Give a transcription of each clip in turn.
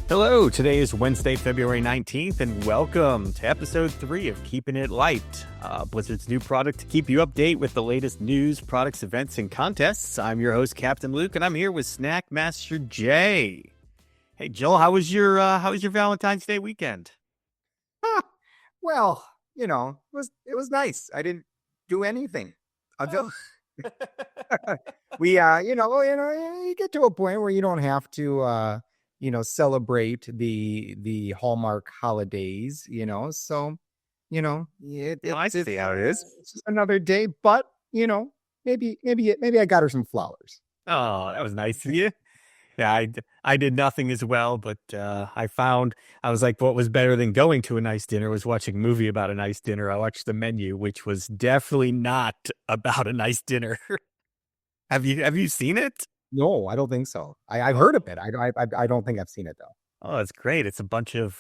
Hello, today is Wednesday, February 19th, and welcome to episode 3 of Keeping It Light, Blizzard's new product to keep you update with the latest news, products, events, and contests. I'm your host, Captain Luke, and I'm here with Snack Master Jay. Hey, Joel, how was your Valentine's Day weekend? Well, it was nice. I didn't do anything until you get to a point where you don't have to celebrate the Hallmark holidays, so I see how it is. it's just another day, but maybe I got her some flowers. Oh, that was nice of you. Yeah, I did nothing as well, but I was like, what was better than going to a nice dinner was watching a movie about a nice dinner. I watched The Menu, which was definitely not about a nice dinner. Have you seen it? No, I don't think so. I've heard of it. I don't think I've seen it though. Oh, it's great. It's a bunch of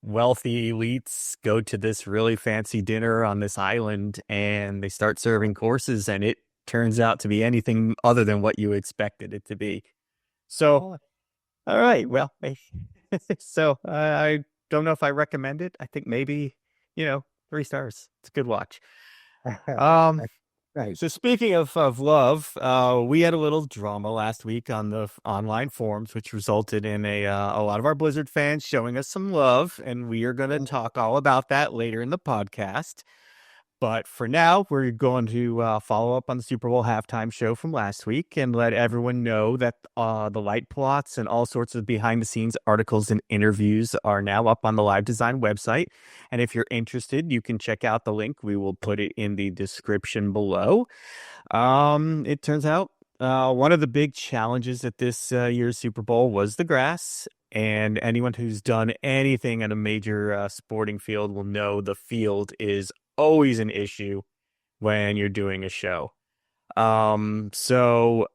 wealthy elites go to this really fancy dinner on this island, and they start serving courses, and it turns out to be anything other than what you expected it to be. So, all right. Well, I don't know if I recommend it. I think maybe 3 stars. It's a good watch. Nice. So speaking of love, we had a little drama last week on the online forums, which resulted in a lot of our Blizzard fans showing us some love, and we are going to talk all about that later in the podcast. But for now, we're going to follow up on the Super Bowl halftime show from last week and let everyone know that the light plots and all sorts of behind-the-scenes articles and interviews are now up on the Live Design website. And if you're interested, you can check out the link. We will put it in the description below. It turns out one of the big challenges at this year's Super Bowl was the grass. And anyone who's done anything at a major sporting field will know the field is always an issue when you're doing a show. So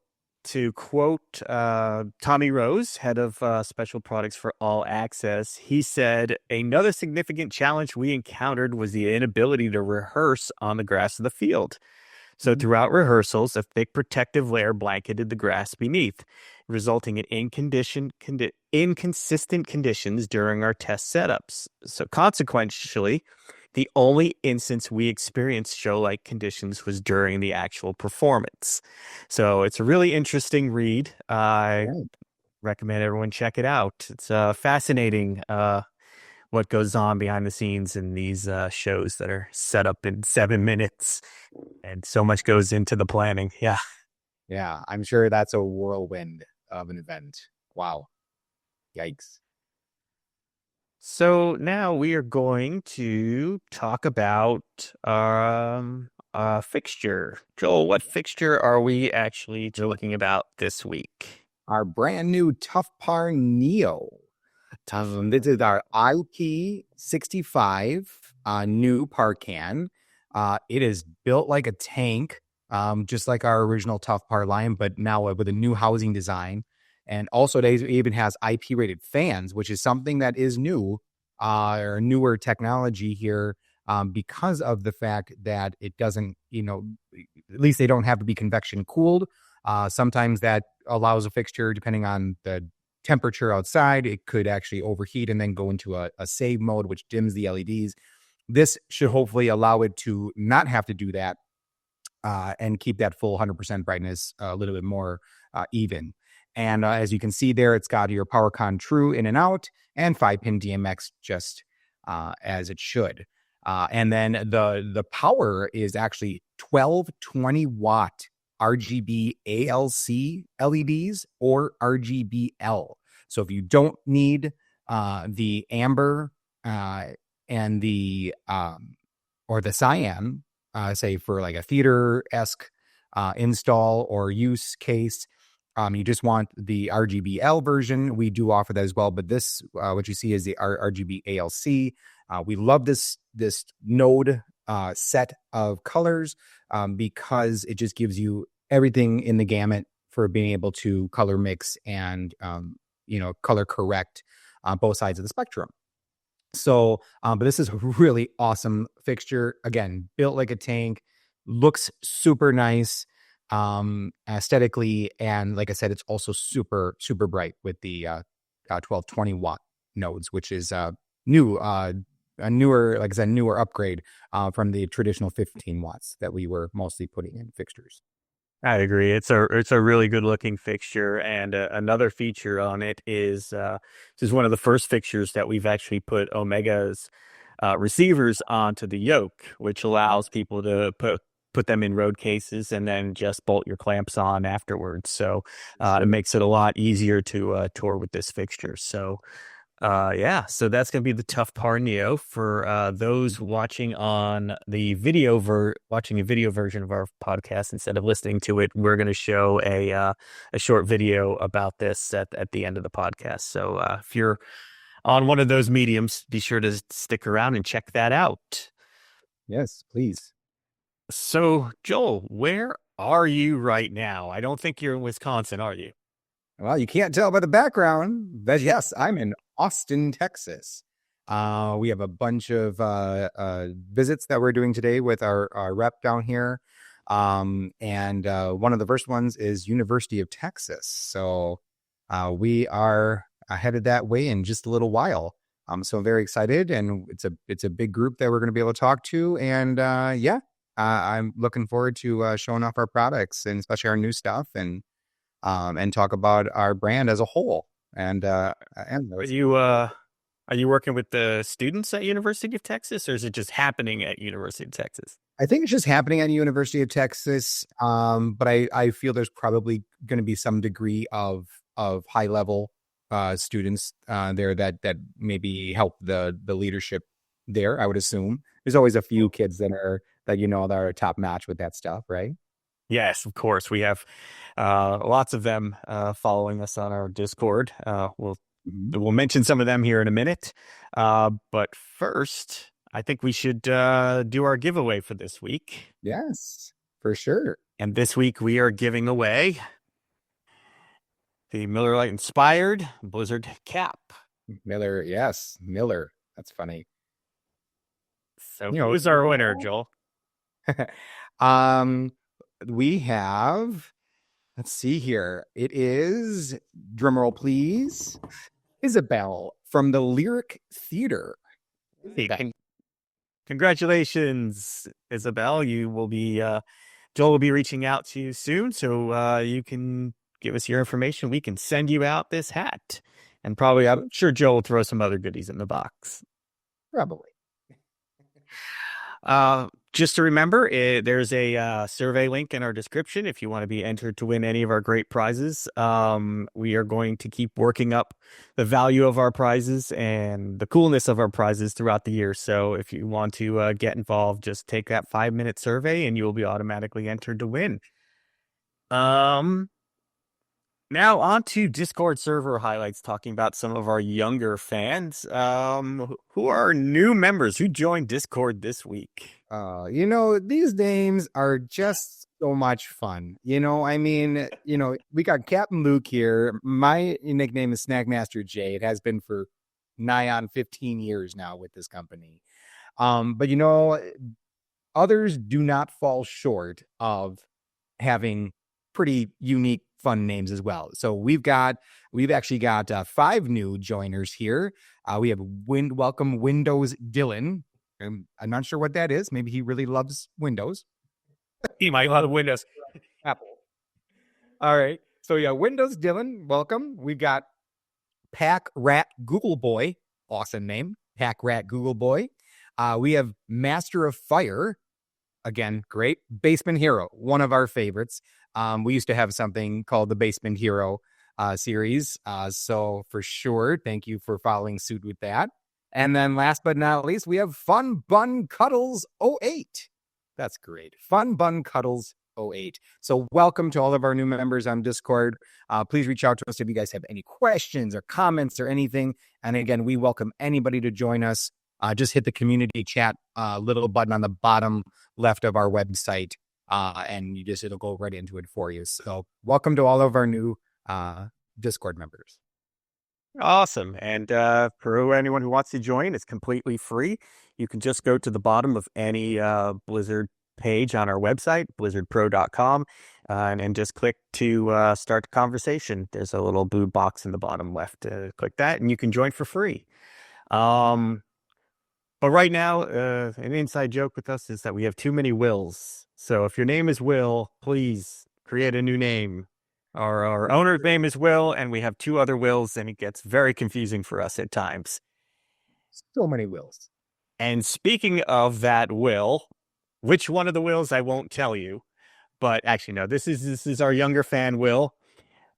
to quote Tommy Rose, head of special products for All Access, he said, another significant challenge we encountered was the inability to rehearse on the grass of the field. So throughout rehearsals, a thick protective layer blanketed the grass beneath, resulting in inconsistent conditions during our test setups. So consequentially, the only instance we experienced show-like conditions was during the actual performance. So it's a really interesting read. I recommend everyone check it out. It's fascinating what goes on behind the scenes in these shows that are set up in 7 minutes. And so much goes into the planning. Yeah. Yeah, I'm sure that's a whirlwind of an event. Wow. Yikes. So now we are going to talk about fixture. Joel, what fixture are we actually looking about this week? Our brand new ToughPAR Neo. This is our IP65 new par can. It is built like a tank, just like our original ToughPAR line, but now with a new housing design. And also, it even has IP-rated fans, which is something that is new, or newer technology here, because of the fact that it doesn't, at least they don't have to be convection cooled. Sometimes that allows a fixture, depending on the temperature outside, it could actually overheat and then go into a save mode, which dims the LEDs. This should hopefully allow it to not have to do that, and keep that full 100% brightness a little bit more even. And as you can see there, it's got your PowerCon True in and out and 5-pin DMX just as it should. And then the power is actually 12 20-watt RGB ALC LEDs or RGBL. So if you don't need the amber and the or the cyan, say for like a theater-esque install or use case, you just want the RGBL version. We do offer that as well, but this, what you see is the RGB ALC. We love this node set of colors because it just gives you everything in the gamut for being able to color mix and color correct both sides of the spectrum. So, but this is a really awesome fixture. Again, built like a tank, looks super nice. Aesthetically, and like I said, it's also super bright with the 12, 20-watt nodes, which is new, a newer, like I said, newer upgrade from the traditional 15 watts that we were mostly putting in fixtures. I agree. It's a really good looking fixture, and another feature on it is this is one of the first fixtures that we've actually put Omega's receivers onto the yoke, which allows people to put them in road cases and then just bolt your clamps on afterwards. So it makes it a lot easier to tour with this fixture. So yeah, so that's going to be the ToughPAR Neo for those watching on the watching a video version of our podcast instead of listening to it. We're going to show a short video about this at the end of the podcast. So if you're on one of those mediums, be sure to stick around and check that out. Yes, please. So Joel, where are you right now? I don't think you're in Wisconsin, are you? Well, you can't tell by the background, but yes, I'm in Austin, Texas. We have a bunch of visits that we're doing today with our rep down here. And one of the first ones is University of Texas. So we are headed that way in just a little while. So I'm very excited, and it's a big group that we're going to be able to talk to. And I'm looking forward to showing off our products, and especially our new stuff, and talk about our brand as a whole. And are you working with the students at University of Texas, or is it just happening at University of Texas? I think it's just happening at University of Texas. But I feel there's probably going to be some degree of high level students there that maybe help the leadership there. I would assume there's always a few kids that are top notch with that stuff, right? Yes, of course. We have lots of them following us on our Discord. We'll mention some of them here in a minute. But first, I think we should do our giveaway for this week. Yes, for sure. And this week we are giving away the Miller Lite inspired Blizzard cap. Miller, yes, Miller. That's funny. So who's our winner, Joel? We have, let's see here. It is, drumroll please, Isabel from the Lyric Theater. Congratulations, Isabel. You will be Joel will be reaching out to you soon, so you can give us your information. We can send you out this hat, and probably I'm sure Joel will throw some other goodies in the box. Probably. Just to remember, there's a survey link in our description if you want to be entered to win any of our great prizes. We are going to keep working up the value of our prizes and the coolness of our prizes throughout the year. So if you want to get involved, just take that 5-minute survey and you will be automatically entered to win. Now on to Discord server highlights, talking about some of our younger fans. Who are new members who joined Discord this week? These names are just so much fun. We got Captain Luke here. My nickname is Snackmaster J. It has been for nigh on 15 years now with this company. But others do not fall short of having pretty unique, fun names as well. So we've actually got 5 new joiners here. We have welcome Windows Dylan. I'm not sure what that is. Maybe he really loves Windows. He might love Windows. Apple. All right. So yeah, Windows Dylan, welcome. We've got Pack Rat Google Boy. Awesome name. Pack Rat Google Boy. We have Master of Fire. Again, great. Basement Hero, one of our favorites. We used to have something called the Basement Hero series. So for sure, thank you for following suit with that. And then last but not least, we have Fun Bun Cuddles 08. That's great. Fun Bun Cuddles 08. So welcome to all of our new members on Discord. Please reach out to us if you guys have any questions or comments or anything. And again, we welcome anybody to join us. Just hit the community chat little button on the bottom left of our website, and it'll go right into it for you. So welcome to all of our new Discord members. Awesome. And for anyone who wants to join, it's completely free. You can just go to the bottom of any Blizzard page on our website, blizzardpro.com, and just click to start the conversation. There's a little blue box in the bottom left. Click that, and you can join for free. Um, but right now, an inside joke with us is that we have too many Wills. So if your name is Will, please create a new name. Our owner's name is Will, and we have two other Wills, and it gets very confusing for us at times. So many wills. And speaking of that Will, which one of the Wills I won't tell you, but actually no, this is our younger fan Will.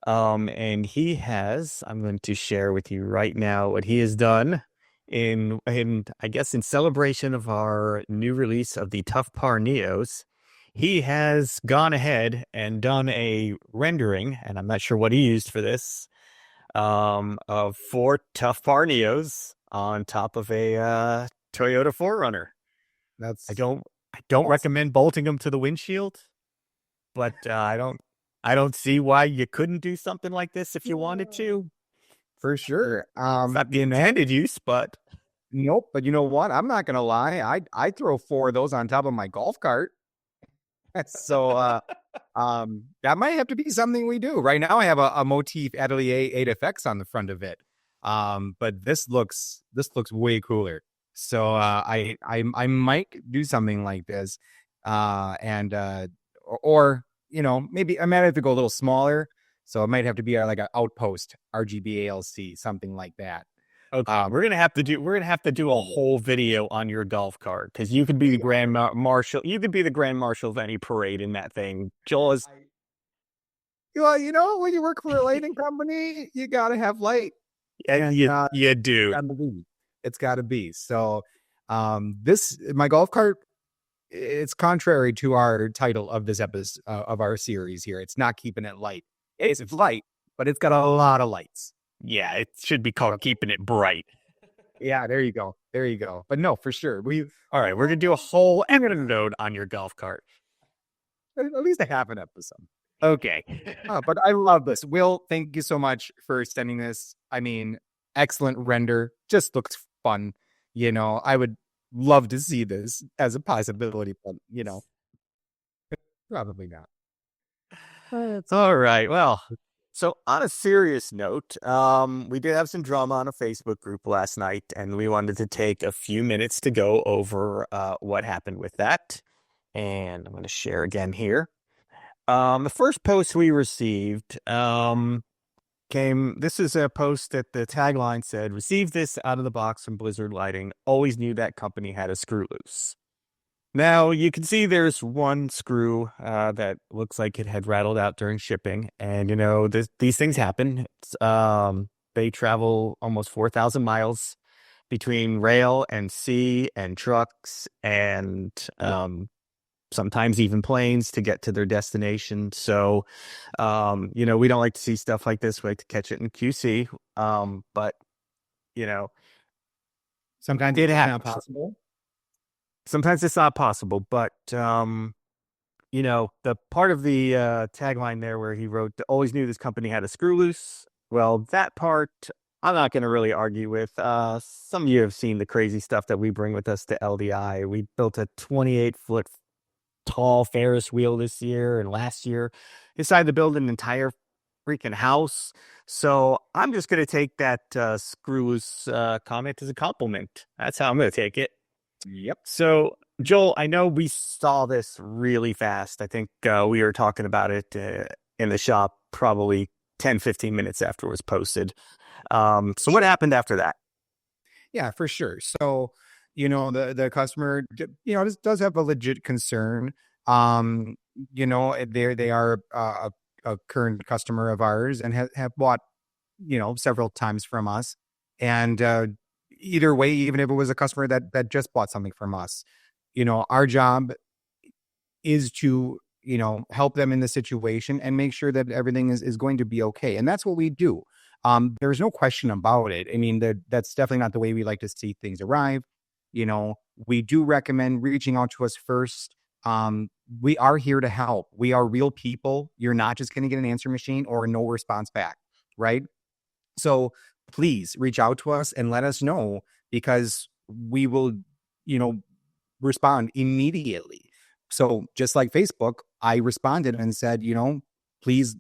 And he has, I'm going to share with you right now what he has done in I guess in celebration of our new release of the ToughPAR Neos. He has gone ahead and done a rendering, and I'm not sure what he used for this, of four ToughPAR Neos on top of a Toyota 4Runner. That's I don't recommend bolting them to the windshield, but I don't see why you couldn't do something like this if you wanted to. for sure. It's not being handed use, but Nope. But you know what? I'm not gonna lie. I throw 4 of those on top of my golf cart. So that might have to be something we do. Right now I have a Motif Atelier 8FX on the front of it. But this looks way cooler. So I might do something like this. Or maybe I might have to go a little smaller. So it might have to be like an Outpost RGB ALC, something like that. okay, we're gonna have to do a whole video on your golf cart because you could be the grand marshal. You could be the grand marshal of any parade in that thing. Joel is. Well, when you work for a lighting company, you gotta have light. Yeah, you do. It's gotta be. So my golf cart, it's contrary to our title of this episode of our series here. It's not keeping it light. It's light, but it's got a lot of lights. Yeah, it should be called keeping it bright. Yeah, there you go. But no, for sure. All right, we're gonna do a whole episode on your golf cart. At least a half an episode. Okay. But I love this. Will, thank you so much for sending this. I mean, excellent render. Just looks fun. I would love to see this as a possibility, but probably not. All right. Well, so on a serious note, we did have some drama on a Facebook group last night, and we wanted to take a few minutes to go over what happened with that. And I'm going to share again here. The first post we received this is a post that the tagline said, "Received this out of the box from Blizzard Lighting. Always knew that company had a screw loose." Now, you can see there's one screw that looks like it had rattled out during shipping. And, these things happen. They travel almost 4,000 miles between rail and sea and trucks and sometimes even planes to get to their destination. So, we don't like to see stuff like this. We like to catch it in QC. But, sometimes it's not possible. Sometimes it's not possible, but the part of the tagline there where he wrote, "Always knew this company had a screw loose." Well, that part I'm not going to really argue with. Some of you have seen the crazy stuff that we bring with us to LDI. We built a 28-foot tall Ferris wheel this year, and last year decided to build an entire freaking house. So I'm just going to take that screw loose comment as a compliment. That's how I'm going to take it. Yep. So, Joel, I know we saw this really fast. I think we were talking about it in the shop probably 10, 15 minutes after it was posted. So what happened after that? Yeah, for sure. So, the customer, does have a legit concern. They are a current customer of ours and have bought, several times from us. And either way, even if it was a customer that just bought something from us, our job is to, help them in the situation and make sure that everything is going to be okay. And that's what we do. There's no question about it. I mean, that's definitely not the way we like to see things arrive. We do recommend reaching out to us first. We are here to help. We are real people. You're not just going to get an answer machine or no response back, right? So please reach out to us and let us know, because we will, respond immediately. So just like Facebook, I responded and said, please,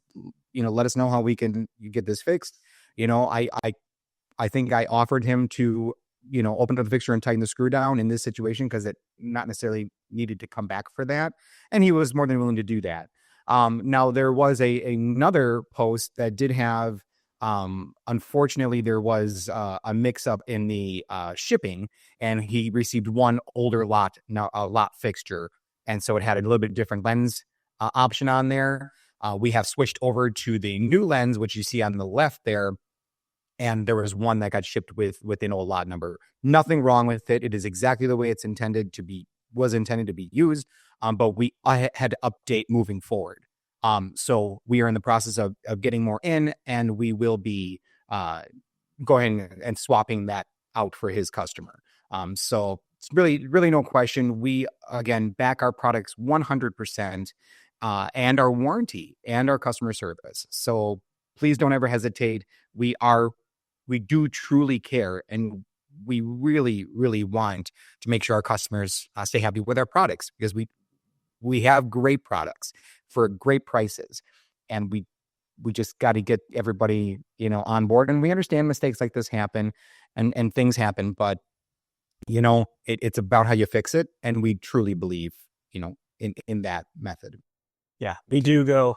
let us know how we can get this fixed. I think I offered him to, open up the fixture and tighten the screw down in this situation because it not necessarily needed to come back for that. And he was more than willing to do that. Now there was another post that did have, unfortunately, there was a mix up in the shipping, and he received one older lot fixture. And so it had a little bit different lens option on there. We have switched over to the new lens, which you see on the left there. And there was one that got shipped with an old lot number. Nothing wrong with it. It is exactly the way it's was intended to be used. But I had to update moving forward. So we are in the process of getting more in, and we will be going and swapping that out for his customer. So it's really no question. We, again, back our products 100%, and our warranty and our customer service. So please don't ever hesitate. We do truly care, and we really, really want to make sure our customers stay happy with our products, because we have great products for great prices, and we just got to get everybody, on board. And we understand mistakes like this happen, and things happen, but it's about how you fix it, and we truly believe, in that method. Yeah, we do go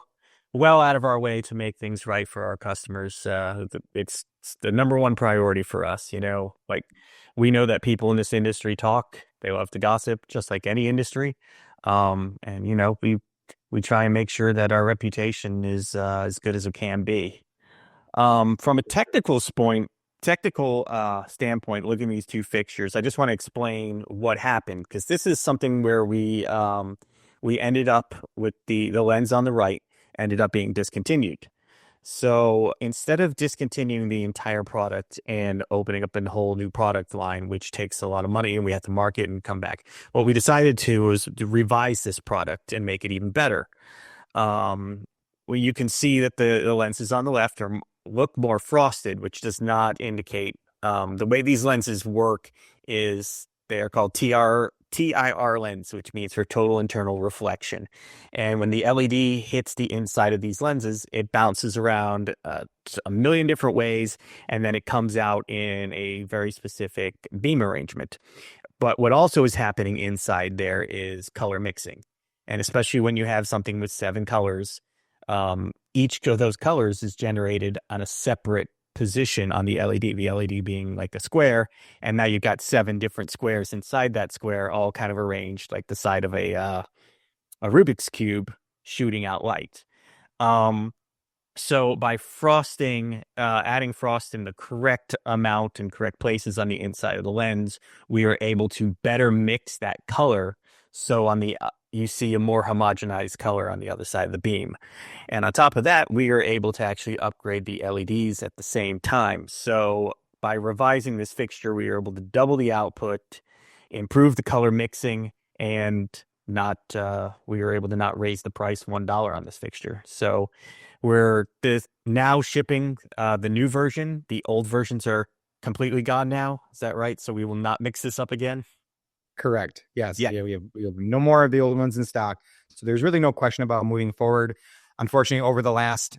well out of our way to make things right for our customers. It's the number one priority for us. Like, we know that people in this industry talk. They love to gossip, just like any industry. And we try and make sure that our reputation is as good as it can be. From a technical standpoint, looking at these two fixtures, I just want to explain what happened, because this is something where we ended up with the lens on the right ended up being discontinued. So instead of discontinuing the entire product and opening up a whole new product line, which takes a lot of money and we have to market and come back, what we decided to was to revise this product and make it even better. Well, you can see that the lenses on the left look more frosted, which does not indicate, the way these lenses work is they are called TIR lens, which means for total internal reflection. And when the LED hits the inside of these lenses, it bounces around a million different ways, and then it comes out in a very specific beam arrangement. But what also is happening inside there is color mixing. And especially when you have something with 7 colors, each of those colors is generated on a separate position on the LED being like a square, and now you've got 7 different squares inside that square, all kind of arranged like the side of a Rubik's cube shooting out light. So by adding frost in the correct amount and correct places on the inside of the lens, we are able to better mix that color. So on you see a more homogenized color on the other side of the beam. And on top of that, we are able to actually upgrade the LEDs at the same time. So by revising this fixture, we are able to double the output, improve the color mixing, and we were able to not raise the price $1 on this fixture. So we're now shipping the new version. The old versions are completely gone now. Is that right? So we will not mix this up again? Correct. Yes. Yeah. We have no more of the old ones in stock. So there's really no question about moving forward. Unfortunately, over the last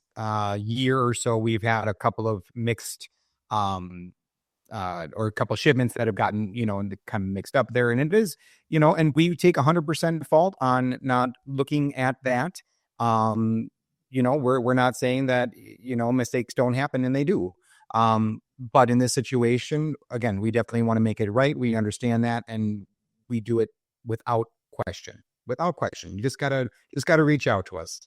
year or so, we've had a couple of mixed or a couple of shipments that have gotten, kind of mixed up there. And it is, and we take 100% fault on not looking at that. We're not saying that, mistakes don't happen, and they do. But in this situation, again, we definitely want to make it right. We understand that, and we do it without question. You just gotta reach out to us,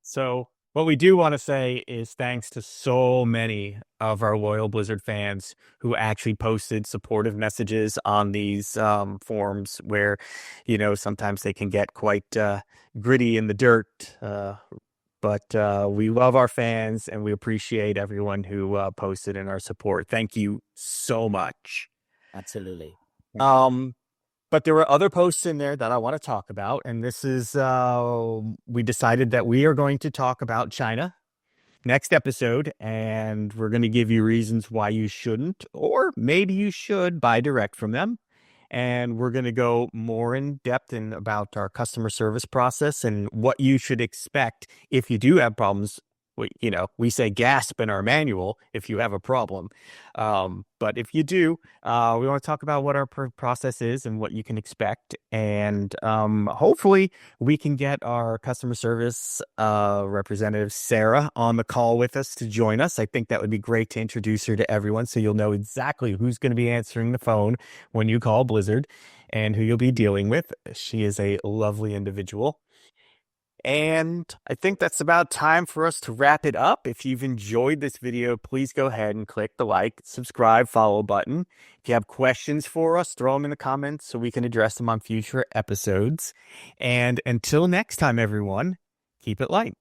So what we do want to say is thanks to so many of our loyal Blizzard fans who actually posted supportive messages on these forums where, sometimes they can get quite gritty in the dirt. But we love our fans, and we appreciate everyone who posted in our support. Thank you so much. Absolutely. But there were other posts in there that I want to talk about, and this is we decided that we are going to talk about China next episode, and we're going to give you reasons why you shouldn't, or maybe you should, buy direct from them. and we're going to go more in depth in about our customer service process and what you should expect if you do have problems. We say gasp in our manual if you have a problem. But if you do, we want to talk about what our process is and what you can expect. And hopefully we can get our customer service representative, Sarah, on the call with us to join us. I think that would be great to introduce her to everyone so you'll know exactly who's going to be answering the phone when you call Blizzard and who you'll be dealing with. She is a lovely individual. And I think that's about time for us to wrap it up. If you've enjoyed this video, please go ahead and click the like, subscribe, follow button. If you have questions for us, throw them in the comments so we can address them on future episodes. And until next time, everyone, keep it light.